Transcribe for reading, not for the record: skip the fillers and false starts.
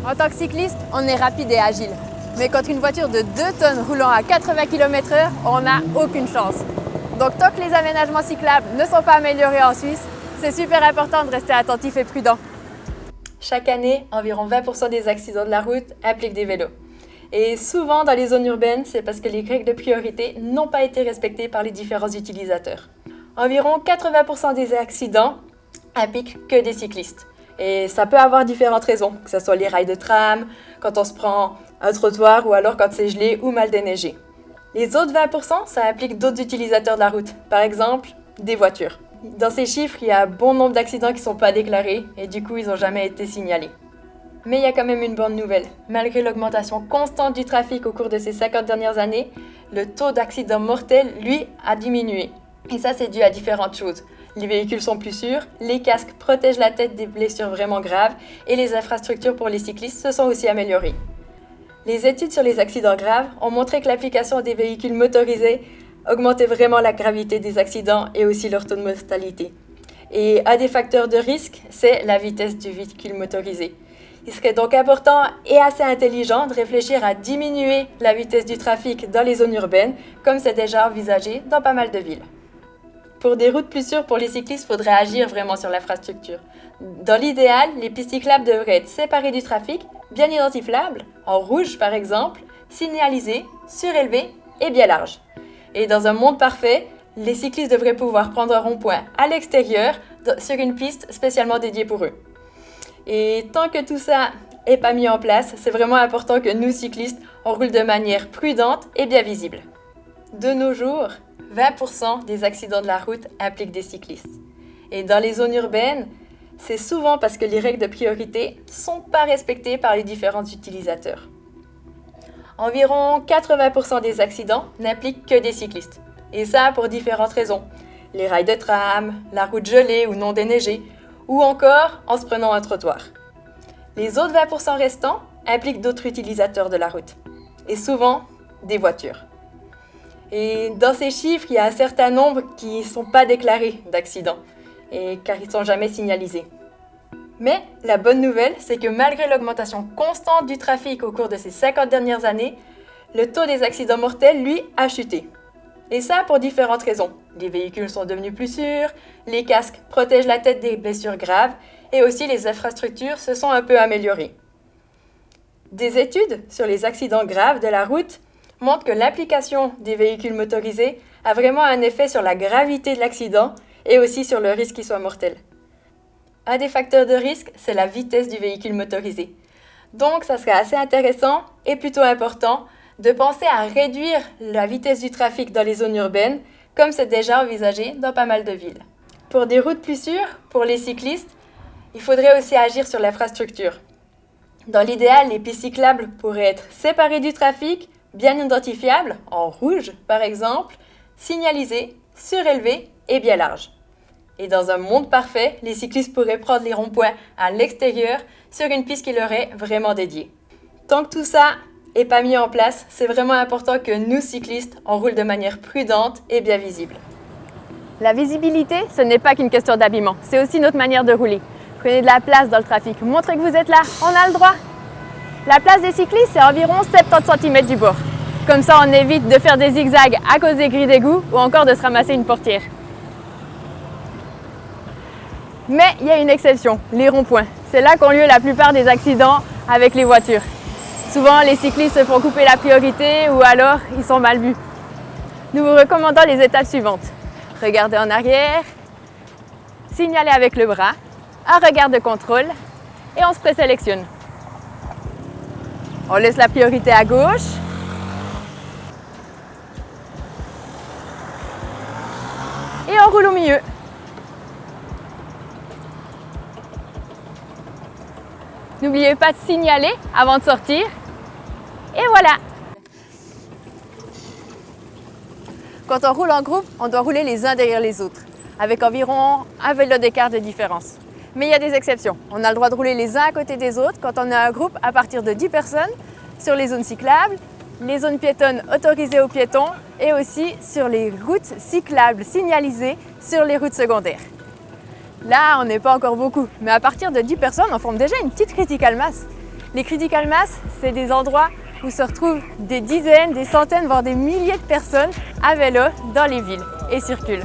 En tant que cycliste, on est rapide et agile. Mais contre une voiture de 2 tonnes roulant à 80 km/h, on n'a aucune chance. Donc tant que les aménagements cyclables ne sont pas améliorés en Suisse, c'est super important de rester attentif et prudent. Chaque année, environ 20% des accidents de la route impliquent des vélos. Et souvent dans les zones urbaines, c'est parce que les règles de priorité n'ont pas été respectées par les différents utilisateurs. Environ 80% des accidents impliquent que des cyclistes. Et ça peut avoir différentes raisons, que ce soit les rails de tram, quand on se prend un trottoir ou alors quand c'est gelé ou mal déneigé. Les autres 20%, ça implique d'autres utilisateurs de la route, par exemple des voitures. Dans ces chiffres, il y a bon nombre d'accidents qui ne sont pas déclarés et du coup, ils n'ont jamais été signalés. Mais il y a quand même une bonne nouvelle. Malgré l'augmentation constante du trafic au cours de ces 50 dernières années, le taux d'accidents mortels, lui, a diminué. Et ça, c'est dû à différentes choses. Les véhicules sont plus sûrs, les casques protègent la tête des blessures vraiment graves et les infrastructures pour les cyclistes se sont aussi améliorées. Les études sur les accidents graves ont montré que l'application des véhicules motorisés augmentait vraiment la gravité des accidents et aussi leur taux de mortalité. Et un des facteurs de risque, c'est la vitesse du véhicule motorisé. Il serait donc important et assez intelligent de réfléchir à diminuer la vitesse du trafic dans les zones urbaines, comme c'est déjà envisagé dans pas mal de villes. Pour des routes plus sûres pour les cyclistes, il faudrait agir vraiment sur l'infrastructure. Dans l'idéal, les pistes cyclables devraient être séparées du trafic, bien identifiables, en rouge par exemple, signalisées, surélevées et bien larges. Et dans un monde parfait, les cyclistes devraient pouvoir prendre un rond-point à l'extérieur sur une piste spécialement dédiée pour eux. Et tant que tout ça n'est pas mis en place, c'est vraiment important que nous cyclistes, on roule de manière prudente et bien visible. De nos jours, 20% des accidents de la route impliquent des cyclistes. Et dans les zones urbaines, c'est souvent parce que les règles de priorité ne sont pas respectées par les différents utilisateurs. Environ 80% des accidents n'impliquent que des cyclistes. Et ça pour différentes raisons. Les rails de tram, la route gelée ou non déneigée, ou encore en se prenant un trottoir. Les autres 20% restants impliquent d'autres utilisateurs de la route. Et souvent, des voitures. Et dans ces chiffres, il y a un certain nombre qui ne sont pas déclarés d'accidents, car ils ne sont jamais signalisés. Mais la bonne nouvelle, c'est que malgré l'augmentation constante du trafic au cours de ces 50 dernières années, le taux des accidents mortels, lui, a chuté. Et ça pour différentes raisons. Les véhicules sont devenus plus sûrs, les casques protègent la tête des blessures graves et aussi les infrastructures se sont un peu améliorées. Des études sur les accidents graves de la route montrent que l'application des véhicules motorisés a vraiment un effet sur la gravité de l'accident et aussi sur le risque qu'il soit mortel. Un des facteurs de risque, c'est la vitesse du véhicule motorisé. Donc, ça serait assez intéressant et plutôt important de penser à réduire la vitesse du trafic dans les zones urbaines, comme c'est déjà envisagé dans pas mal de villes. Pour des routes plus sûres, pour les cyclistes, il faudrait aussi agir sur l'infrastructure. Dans l'idéal, les pistes cyclables pourraient être séparées du trafic, bien identifiables, en rouge par exemple, signalisées, surélevées et bien larges. Et dans un monde parfait, les cyclistes pourraient prendre les ronds-points à l'extérieur sur une piste qui leur est vraiment dédiée. Tant que tout ça n'est pas mis en place, c'est vraiment important que nous cyclistes, on roule de manière prudente et bien visible. La visibilité, ce n'est pas qu'une question d'habillement, c'est aussi notre manière de rouler. Prenez de la place dans le trafic, montrez que vous êtes là, on a le droit. La place des cyclistes, c'est environ 70 cm du bord. Comme ça, on évite de faire des zigzags à cause des grilles d'égout ou encore de se ramasser une portière. Mais il y a une exception, les ronds-points. C'est là qu'ont lieu la plupart des accidents avec les voitures. Souvent, les cyclistes se font couper la priorité ou alors ils sont mal vus. Nous vous recommandons les étapes suivantes. Regardez en arrière, signaler avec le bras, un regard de contrôle et on se présélectionne. On laisse la priorité à gauche. Et on roule au milieu. N'oubliez pas de signaler avant de sortir. Et voilà! Quand on roule en groupe, on doit rouler les uns derrière les autres, avec environ un vélo d'écart de différence. Mais il y a des exceptions. On a le droit de rouler les uns à côté des autres quand on est un groupe à partir de 10 personnes sur les zones cyclables, les zones piétonnes autorisées aux piétons et aussi sur les routes cyclables signalisées sur les routes secondaires. Là, on n'est pas encore beaucoup, mais à partir de 10 personnes, on forme déjà une petite critical mass. Les critical mass, c'est des endroits où se retrouvent des dizaines, des centaines, voire des milliers de personnes à vélo dans les villes et circulent.